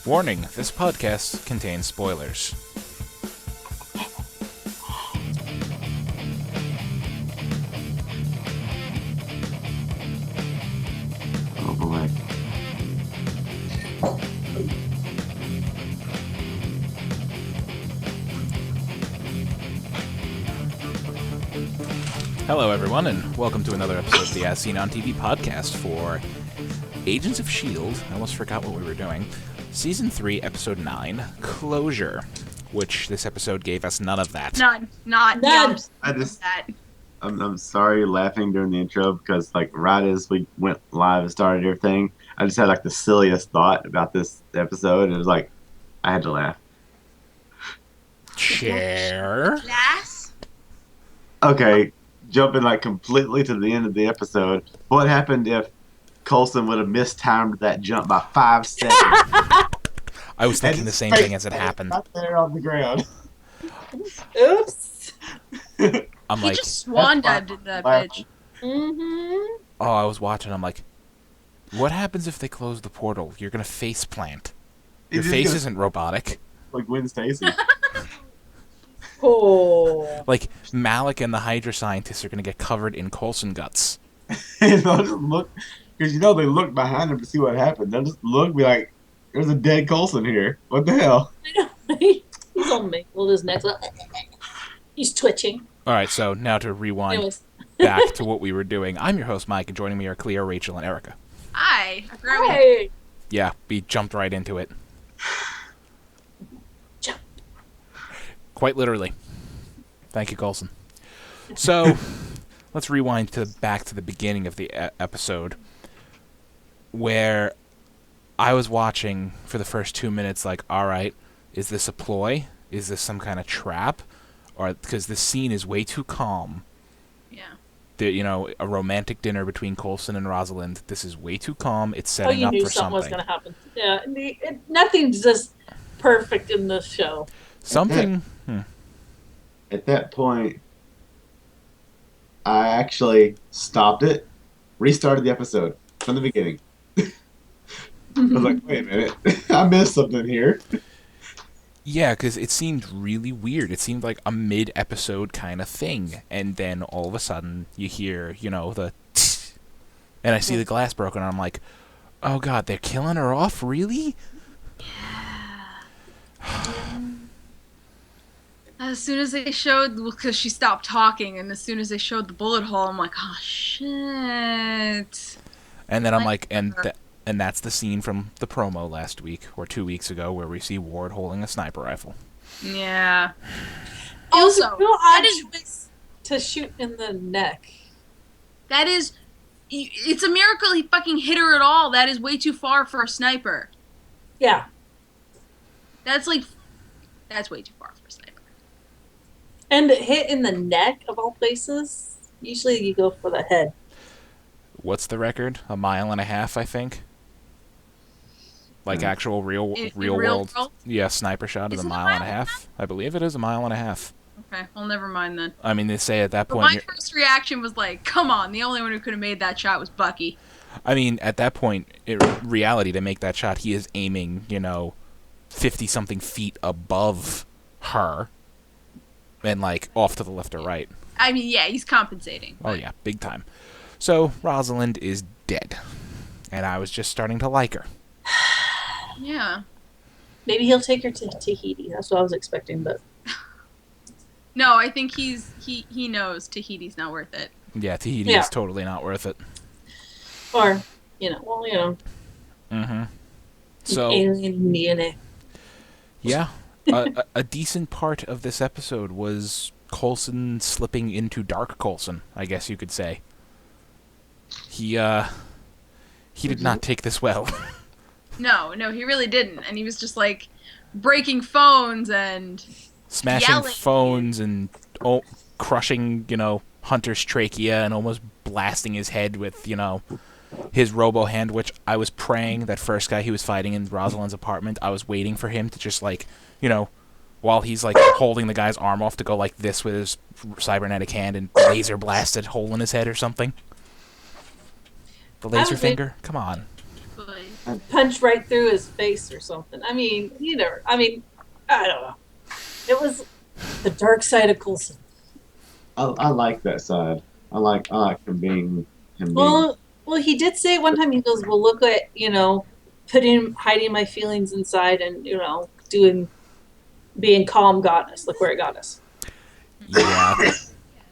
Warning, this podcast contains spoilers. Oh boy. Hello everyone, and welcome to another episode of the As Seen on TV podcast for Agents of S.H.I.E.L.D. I almost forgot what we were doing. Season 3, Episode 9, Closure, which this episode gave us none of that. None. I'm sorry laughing during the intro because right as we went live and started everything, I just had the silliest thought about this episode. It was I had to laugh. Share. Glass? Okay, jumping completely to the end of the episode. What happened if Coulson would have mistimed that jump by 5 seconds? I was thinking the same thing as it happened. Right there on the ground. Oops. I'm He like, just swan dived into that bitch. Mm-hmm. oh, I was watching. I'm like, what happens if they close the portal? You're gonna face plant. Your He's just face gonna- isn't robotic. Like Gwen Stacy. Oh. Like Malik and the Hydra scientists are gonna get covered in Coulson guts. And they'll just look, because they look behind him to see what happened. They'll just look, be like, "There's a dead Coulson here. What the hell?" I know. He's all mangled. His neck's like, he's twitching. All right, so now to rewind Anyways. back to what we were doing. I'm your host, Mike, and joining me are Clio, Rachel, and Erika. I forgot we Hey. Yeah, we jumped right into it. Jump. Quite literally. Thank you, Coulson. So, let's rewind back to the beginning of the episode, where I was watching for the first 2 minutes, all right, is this a ploy? Is this some kind of trap? Or because this scene is way too calm. Yeah. A romantic dinner between Coulson and Rosalind. This is way too calm. It's setting you up knew for something was something. going to happen. Yeah. Nothing's just perfect in this show. Something. At that point, I actually stopped it, restarted the episode from the beginning. I was like, wait a minute, I missed something here. Yeah, because it seemed really weird. It seemed like a mid-episode kind of thing. And then all of a sudden, you hear, the and I see the glass broken, and I'm like, oh god, they're killing her off? Really? As soon as they showed, because she stopped talking, and as soon as they showed the bullet hole, I'm like, oh shit. And then I'm like, and that's the scene from the promo last week, or 2 weeks ago, where we see Ward holding a sniper rifle. Yeah. Also, Also, real that odd is choice to shoot in the neck. it's a miracle he fucking hit her at all. That is way too far for a sniper. Yeah. That's way too far for a sniper. And hit in the neck, of all places. Usually you go for the head. What's the record? 1.5 miles, I think. Actual real world. Yeah, sniper shot is Is a it mile and a half. I believe it is 1.5 miles. Okay, well, never mind then. I mean, they say at that But point. my first reaction was like, come on, the only one who could have made that shot was Bucky. I mean, at that point, in reality, to make that shot, he is aiming, 50-something feet above her, and off to the left or right. I mean, yeah, he's compensating. Oh yeah, big time. So Rosalind is dead, and I was just starting to like her. Yeah. Maybe he'll take her to Tahiti. That's what I was expecting, but No, I think he knows Tahiti's not worth it. Yeah, Tahiti Yeah. is totally not worth it. or Mm-hmm. So alien DNA. yeah, a decent part of this episode was Coulson slipping into Dark Coulson, I guess you could say. He did not take this well. No, he really didn't. And he was just breaking phones and Smashing yelling. phones and crushing, Hunter's trachea and almost blasting his head with, his robo hand, which I was praying that first guy he was fighting in Rosalind's apartment, I was waiting for him to just while he's holding the guy's arm off to go like this with his cybernetic hand and laser blast a hole in his head or something. The laser was finger? Come on. But punch right through his face or something. I mean, I don't know. It was the dark side of Coulson. I like that side. I like him being. Well, he did say one time. He goes, "Well, look at hiding my feelings inside, and being calm got us. Look where it got us." Yeah.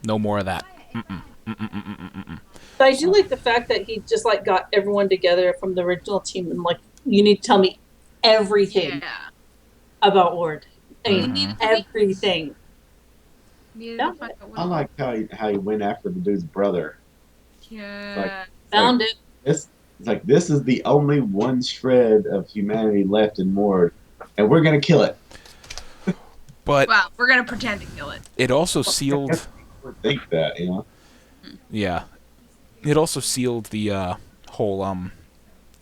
No more of that. Mm-mm. Mm-mm-mm-mm-mm-mm. But I do like the fact that he just like got everyone together from the original team and like, you need to tell me everything about Ward. I mean, everything. I like how he went after the dude's brother. Yeah. Found it. It's like this is the only one shred of humanity left in Ward, and we're gonna kill it. But well, we're gonna pretend to kill it. It also sealed. Think that, you know. Yeah, it also sealed the whole.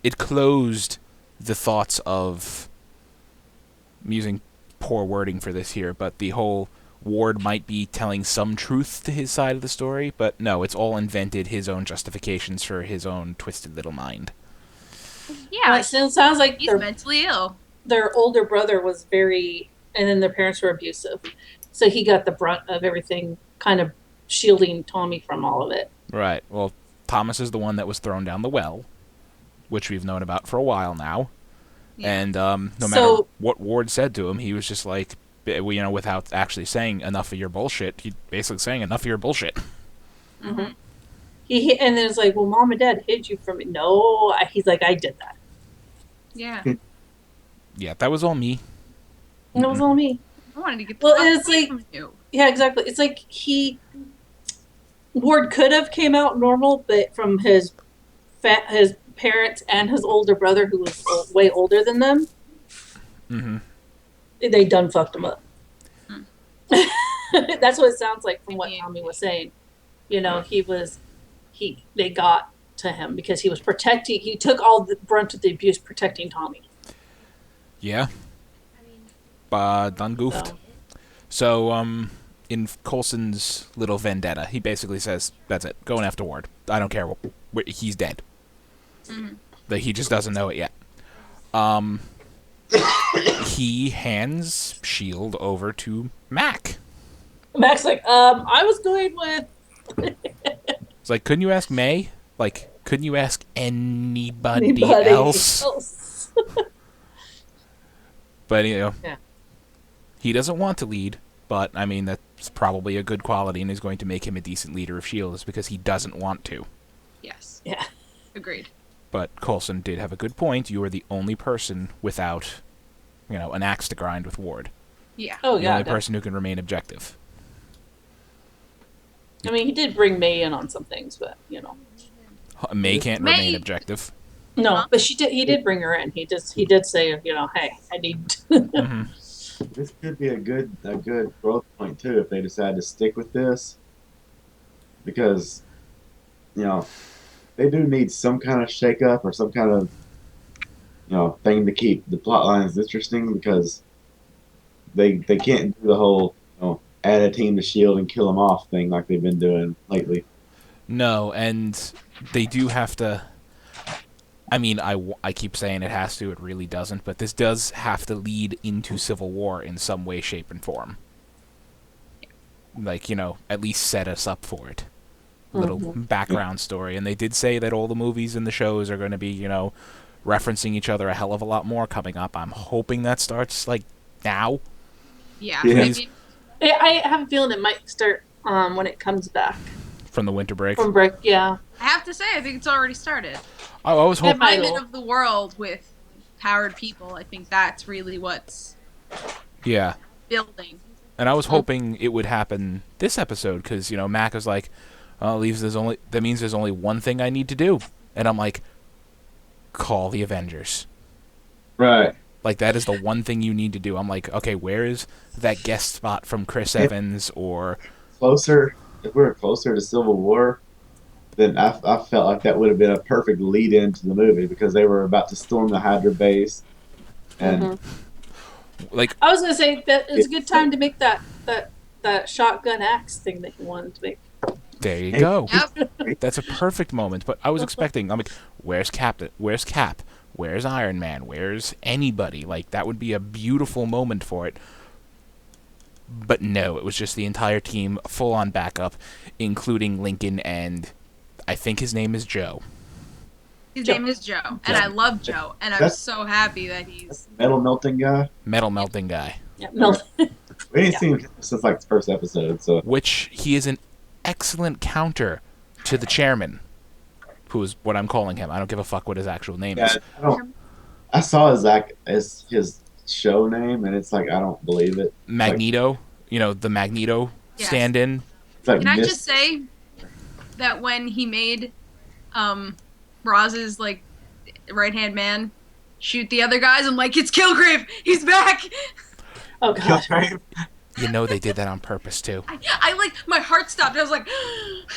It closed the thoughts of. I'm using poor wording for this here, but the whole Ward might be telling some truth to his side of the story, but no, it's all invented his own justifications for his own twisted little mind. Yeah, well, it sounds like he's mentally ill. Their older brother was and then their parents were abusive, so he got the brunt of everything, kind of shielding Tommy from all of it. Right. Well, Thomas is the one that was thrown down the well, which we've known about for a while now. Yeah. And no matter what Ward said to him, he was just like, without actually saying enough of your bullshit, he basically saying enough of your bullshit. Mm-hmm. And then it's like, well, Mom and Dad hid you from me. No, he's like, I did that. Yeah. Yeah, that was all me. It was all me. I wanted to get the fuck away from you. Yeah, exactly. It's like Ward could have came out normal, but from his parents and his older brother, who was way older than them, they done fucked him up. That's what it sounds like from what Tommy was saying. They got to him because he was protecting. He took all the brunt of the abuse protecting Tommy. Yeah. Done goofed. So, in Coulson's little vendetta, he basically says, that's it, going after Ward. I don't care. He's dead. That he just doesn't know it yet. He hands S.H.I.E.L.D. over to Mac. Mac's like, I was going with... It's like, couldn't you ask May? Like, couldn't you ask anybody else? But, he doesn't want to lead, but, I mean, that's probably a good quality and is going to make him a decent leader of S.H.I.E.L.D. is because he doesn't want to. Yes. Yeah. Agreed. But Coulson did have a good point. You are the only person without, an axe to grind with Ward. Yeah. Oh, yeah. The only person who can remain objective. I mean, he did bring May in on some things, but, May can't remain objective. No, but he did bring her in. He did say, hey, I need... This could be a good growth point, too, if they decide to stick with this. Because, they do need some kind of shake-up or some kind of, thing to keep the plot lines interesting because they can't do the whole, add a team to S.H.I.E.L.D. and kill them off thing like they've been doing lately. No, and they do have to... I mean, I keep saying it has to, it really doesn't, but this does have to lead into Civil War in some way, shape, and form. Like, at least set us up for it. A little background story. And they did say that all the movies and the shows are going to be, referencing each other a hell of a lot more coming up. I'm hoping that starts, now. Yeah. I have a feeling it might start when it comes back. From the winter break? From break, yeah. I have to say, I think it's already started. Oh, I was hoping... The alignment of the world with powered people, I think that's really what's building. And I was hoping it would happen this episode, because, Mac was like, that means there's only one thing I need to do. And I'm like, call the Avengers. Right. Like, that is the one thing you need to do. I'm like, okay, where is that guest spot from Chris Evans or... If we were closer to Civil War, then I felt like that would have been a perfect lead-in to the movie because they were about to storm the Hydra base. And I was going to say that it's a good time to make that shotgun axe thing that you wanted to make. There you go. Yep. That's a perfect moment. But I was expecting, I'm like, where's Cap? Where's Iron Man? Where's anybody? Like, that would be a beautiful moment for it. But no, it was just the entire team, full-on backup, including Lincoln and I think his name is Joe. His name is Joe, and I love Joe, and I'm so happy that he's... Metal melting guy? Metal melting guy. Yeah, no. We ain't seen him since, like, the first episode, so... Which, he is an excellent counter to the chairman, who is what I'm calling him. I don't give a fuck what his actual name is. I saw his show name, and it's like, I don't believe it. Magneto, like, you know, the Magneto stand-in. Like Can I just say that when he made Roz's, like, right-hand man shoot the other guys, I'm like, it's Kilgrave! He's back! Oh, God. Kilgrave? You know they did that on purpose, too. I like, my heart stopped. I was like...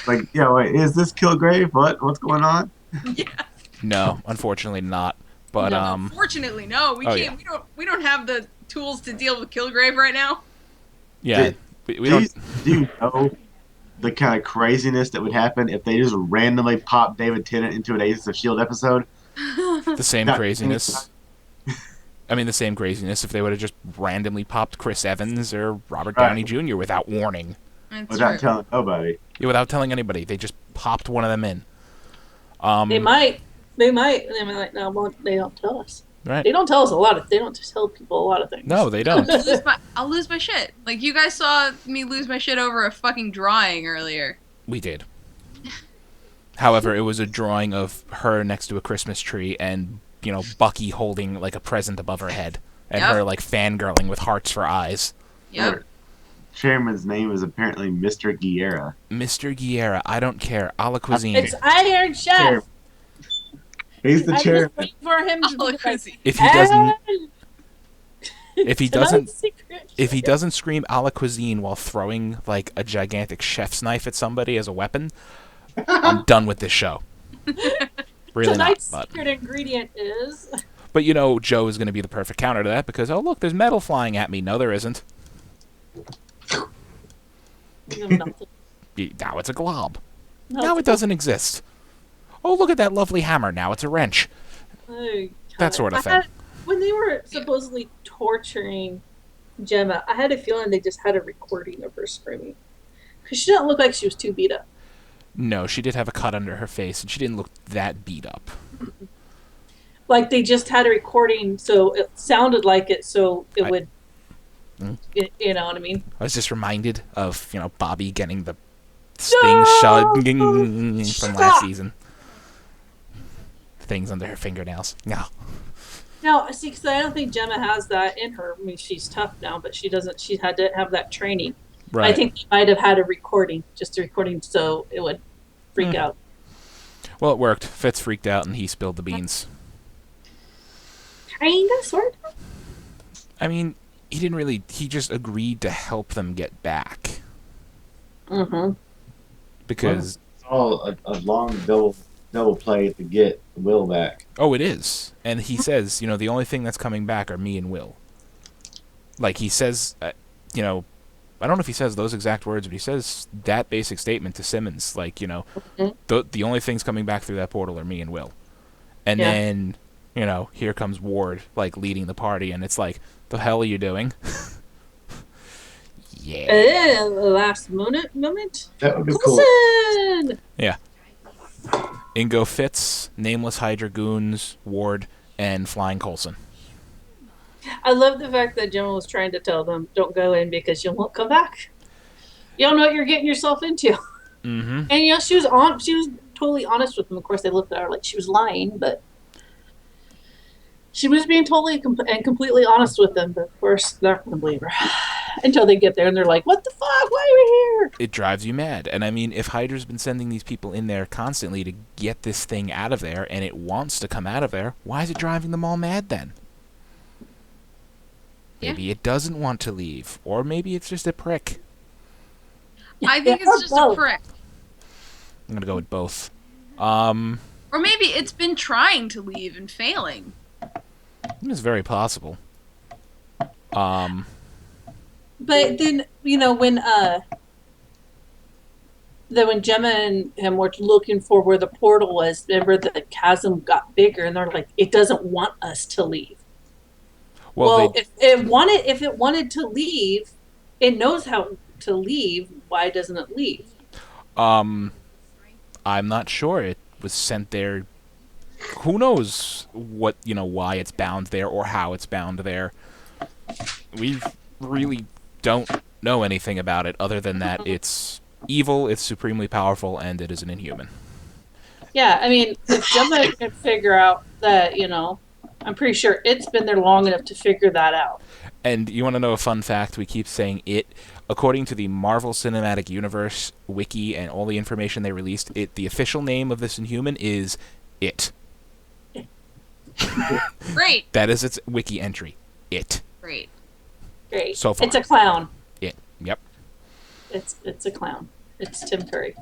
like, yeah, wait, is this Kilgrave? What's going on? Yeah. No, unfortunately not. But, Unfortunately, no. We can't. Yeah. We don't have the tools to deal with Kilgrave right now. Yeah. We don't... Do you know the kind of craziness that would happen if they just randomly popped David Tennant into an Agents of S.H.I.E.L.D. episode? The same craziness. I mean, the same craziness if they would have just randomly popped Chris Evans or Robert Downey Jr. without warning. Without telling nobody. Yeah, without telling anybody. They just popped one of them in. They might. They might. No, well, they don't tell us. Right. They don't tell us a lot of. They don't tell people a lot of things. No, they don't. I'll lose my shit. Like, you guys saw me lose my shit over a fucking drawing earlier. We did. However, it was a drawing of her next to a Christmas tree and, you know, Bucky holding, like, a present above her head. And her, like, fangirling with hearts for eyes. Yep. Chairman's name is apparently Mr. Guerra. Mr. Guerra. I don't care. A la cuisine. It's Iron Chef. He's the chair. Wait for him to like, if he doesn't scream a la cuisine while throwing like a gigantic chef's knife at somebody as a weapon, I'm done with this show. Really Tonight's not. secret ingredient is. But you know, Joe is going to be the perfect counter to that because oh look, there's metal flying at me. No, there isn't. Now it's a glob. No, now it doesn't exist. Oh, look at that lovely hammer. Now it's a wrench. Oh, that sort of thing. When they were supposedly torturing Gemma, I had a feeling they just had a recording of her screaming. Because she didn't look like she was too beat up. No, she did have a cut under her face, and she didn't look that beat up. Like they just had a recording, so it sounded like it, so it would... You know what I mean? I was just reminded of, you know, Bobby getting the sting shot from last season. Things under her fingernails. No. No, see, because I don't think Gemma has that in her. I mean, she's tough now, but she doesn't. She had to have that training. Right. I think they might have had a recording, just a recording, so it would freak out. Well, it worked. Fitz freaked out, and he spilled the beans. Kinda, sort of. I mean, he didn't really. He just agreed to help them get back. Mm-hmm. Because it's all a long double play to get Will back. Oh, it is. And he says, you know, the only thing that's coming back are me and Will. Like, he says, you know, I don't know if he says those exact words, but he says that basic statement to Simmons. Like, you know, the only things coming back through that portal are me and Will. And then, you know, here comes Ward, like, leading the party, and it's like, the hell are you doing? Yeah. Last moment? That would be cool. Yeah. In go Fitz, Nameless Hydra Goons, Ward, and Flying Coulson. I love the fact that Gemma was trying to tell them, don't go in because you won't come back. You don't know what you're getting yourself into. Mm-hmm. And, you know, she was totally honest with them. Of course, they looked at her like she was lying, but she was being totally and completely honest with them. But, of course, they're not going to believe her. Until they get there and they're like, what the fuck? Why are we here? It drives you mad. And I mean, if Hydra's been sending these people in there constantly to get this thing out of there and it wants to come out of there, why is it driving them all mad then? Yeah. Maybe it doesn't want to leave. Or maybe it's just a prick. I think it's just a prick. I'm going to go with both. Or maybe it's been trying to leave and failing. It's very possible. But then, you know, when then when Gemma and him were looking for where the portal was, remember the chasm got bigger, and they're like, it doesn't want us to leave. Well, if it wanted to leave, it knows how to leave. Why doesn't it leave? I'm not sure. It was sent there. Who knows what, why it's bound there or how it's bound there. We really don't know anything about it other than that it's evil, it's supremely powerful, and it is an inhuman. Yeah, I mean, if Gemma can figure out that, I'm pretty sure it's been there long enough to figure that out. And you want to know a fun fact? We keep saying it. According to the Marvel Cinematic Universe wiki and all the information they released, the official name of this inhuman is It. Great. That is its wiki entry. It. Great. So far. It's a clown. It. Yep. It's a clown. It's Tim Curry.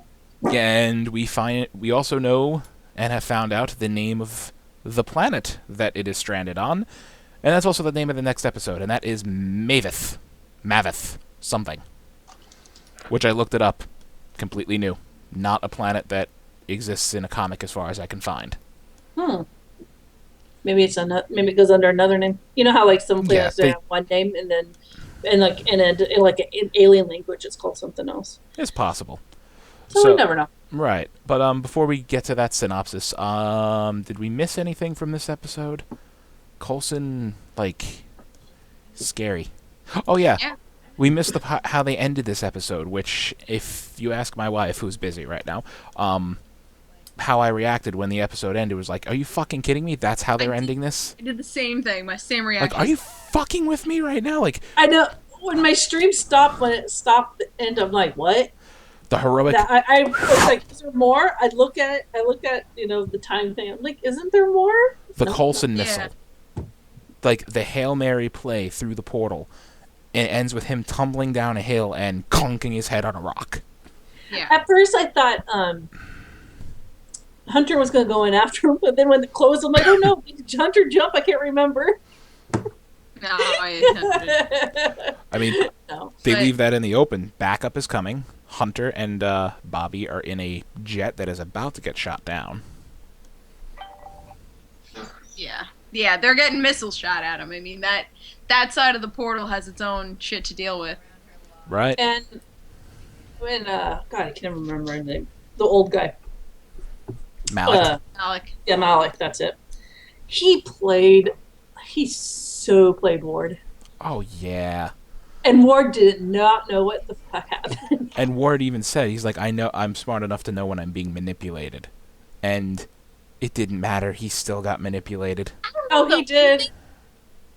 And we also know and have found out the name of the planet that it is stranded on. And that's also the name of the next episode, and that is Maveth. Maveth. Something. Which I looked it up. Completely new. Not a planet that exists in a comic as far as I can find. Maybe it goes under another name. You know how some planets have one name, and then in an alien language it's called something else. It's possible. So we never know. Right. But before we get to that synopsis, did we miss anything from this episode? Coulson, scary. Oh, yeah. We missed how they ended this episode, which, if you ask my wife, who's busy right now, how I reacted when the episode ended was like, are you fucking kidding me? That's how they're ending this? I did the same thing. My same reaction. Are you fucking with me right now? I know. When my stream stopped, when it stopped the end, I'm like, what? The heroic... I was like, is there more? I look at the time thing. I'm like, isn't there more? The Coulson missile. The Hail Mary play through the portal. And it ends with him tumbling down a hill and conking his head on a rock. Yeah. At first, I thought Hunter was going to go in after him, but then when it closed, I'm like, oh no, did Hunter jump? I can't remember. No, I mean, they leave that in the open. Backup is coming. Hunter and Bobby are in a jet that is about to get shot down. Yeah, they're getting missiles shot at them. I mean, that side of the portal has its own shit to deal with. Right. And when, God, I can't remember his name. The old guy. Malik. Malik. Yeah, Malik, that's it. He so played Ward. Oh, yeah. And Ward did not know what the fuck happened. And Ward even said, he's like, I know, I'm smart enough to know when I'm being manipulated. And it didn't matter. He still got manipulated. Oh, he did.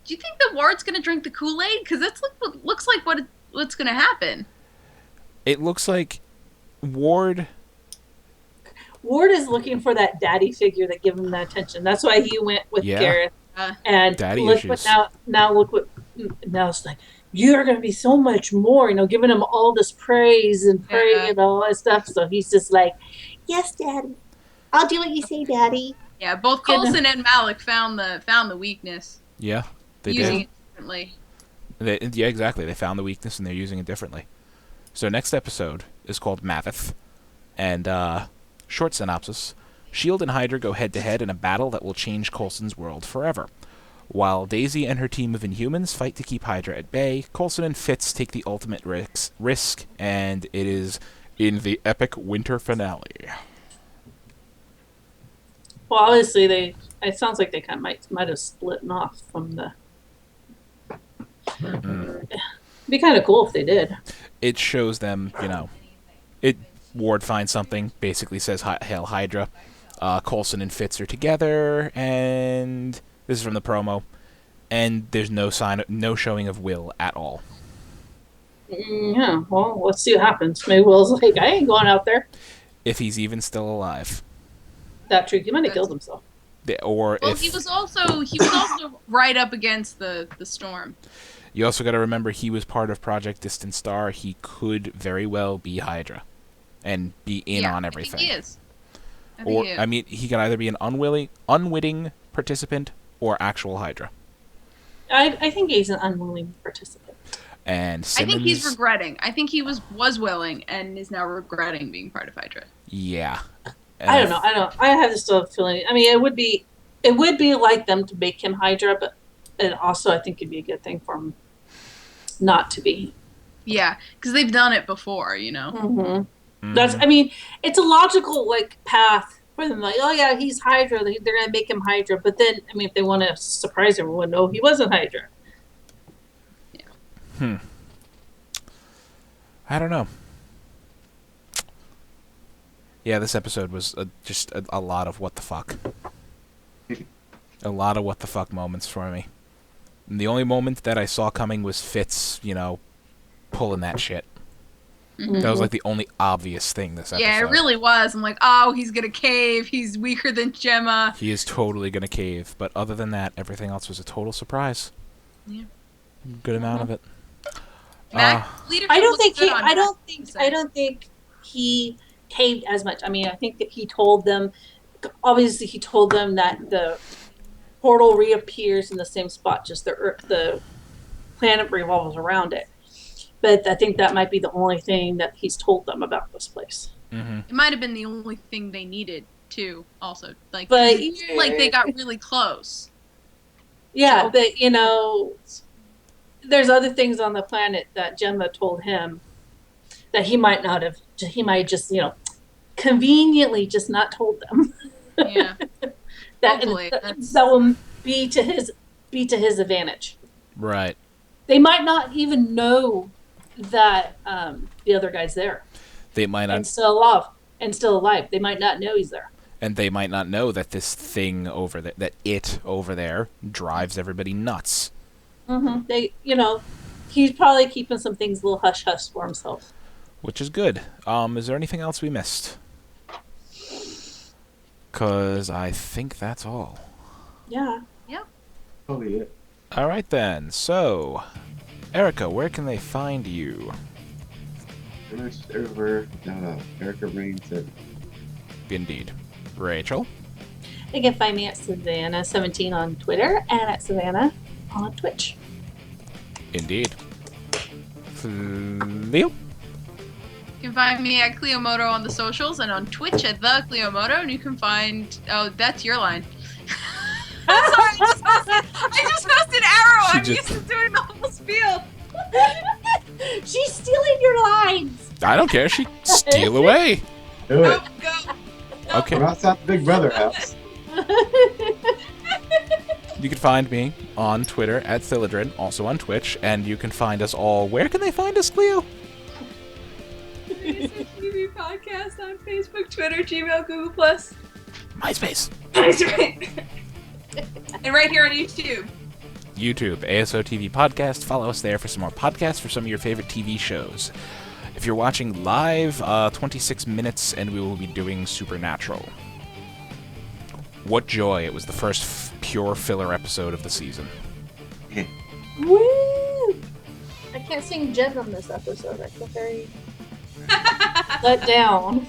Do you think that Ward's going to drink the Kool-Aid? Because that looks like what's going to happen. It looks like Ward is looking for that daddy figure that give him that attention. That's why he went with Gareth. And daddy look issues. Now it's like, you're going to be so much more, giving him all this praise and praying and all that stuff. So he's just like, yes, daddy. I'll do what you say, daddy. Yeah, both Coulson and Malik found the weakness. Yeah, they using did. it differently. Yeah, exactly. They found the weakness and they're using it differently. So next episode is called Maveth. And short synopsis. S.H.I.E.L.D. and Hydra go head-to-head in a battle that will change Coulson's world forever. While Daisy and her team of Inhumans fight to keep Hydra at bay, Coulson and Fitz take the ultimate risk, and it is in the epic winter finale. Well, obviously, it sounds like they kind of might have split off from the... It'd be kind of cool if they did. It shows them, Ward finds something, basically says, Hail Hydra. Coulson and Fitz are together, and this is from the promo, and there's no showing of Will at all. Yeah, well, let's see what happens. Maybe Will's like, I ain't going out there. If he's even still alive. That's true. He might have killed himself. He was also right up against the storm. You also got to remember he was part of Project Distant Star. He could very well be Hydra and be in on everything. He is. I mean, he can either be an unwitting participant or actual Hydra. I think he's an unwilling participant. And Simmons, I think he's regretting. I think he was willing and is now regretting being part of Hydra. Yeah. And I don't know. I have this still feeling. I mean, it would be like them to make him Hydra, but and also I think it'd be a good thing for him not to be. Yeah, because they've done it before, you know. Mm-hmm. That's. I mean, it's a logical path for them. Like, oh yeah, he's Hydra. They're gonna make him Hydra. But then, I mean, if they want to surprise everyone, no, he wasn't Hydra. Yeah. I don't know. Yeah, this episode was just a lot of what the fuck. A lot of what the fuck moments for me. And the only moment that I saw coming was Fitz, pulling that shit. Mm-hmm. That was like the only obvious thing this episode. Yeah, it really was. I'm like, oh, he's gonna cave. He's weaker than Gemma. He is totally gonna cave. But other than that, everything else was a total surprise. Yeah. Good amount of it. Mac, I don't think he caved as much. I mean, I think that he told them. Obviously, he told them that the portal reappears in the same spot, just the planet revolves around it. But I think that might be the only thing that he's told them about this place. Mm-hmm. It might have been the only thing they needed too. Also, like they got really close. Yeah, so. But there's other things on the planet that Gemma told him that he might not have. He might just conveniently just not told them. Yeah. that will be to his advantage. Right. They might not even know that the other guy's there. They might not. And still alive. They might not know he's there. And they might not know that this thing over there, that it over there, drives everybody nuts. Mm-hmm. He's probably keeping some things a little hush-hush for himself. Which is good. Is there anything else we missed? Because I think that's all. Yeah. Yep. Probably it. All right, then. So, Erika, where can they find you? Pretty much everywhere that Erika Rain said. Indeed. Rachel? You can find me at Savannah17 on Twitter and at Savannah on Twitch. Indeed. Leo? You can find me at Cliomoto on the socials and on Twitch at the Cliomoto, and you can find... Oh, that's your line. I'm sorry, I just posted Arrow. I'm used to doing the whole spiel. She's stealing your lines. I don't care. She steal away. Do it. Go. Okay. We're outside the Big Brother house. You can find me on Twitter at Thilladrin, also on Twitch, and you can find us all. Where can they find us, Cleo? ASOTV podcast on Facebook, Twitter, Gmail, Google Plus, MySpace. That's right. And right here on YouTube. YouTube, ASOTV podcast. Follow us there for some more podcasts for some of your favorite TV shows. If you're watching live, 26 minutes, and we will be doing Supernatural. What joy! It was the first pure filler episode of the season. Woo! I can't sing Jen on this episode. I feel very let down.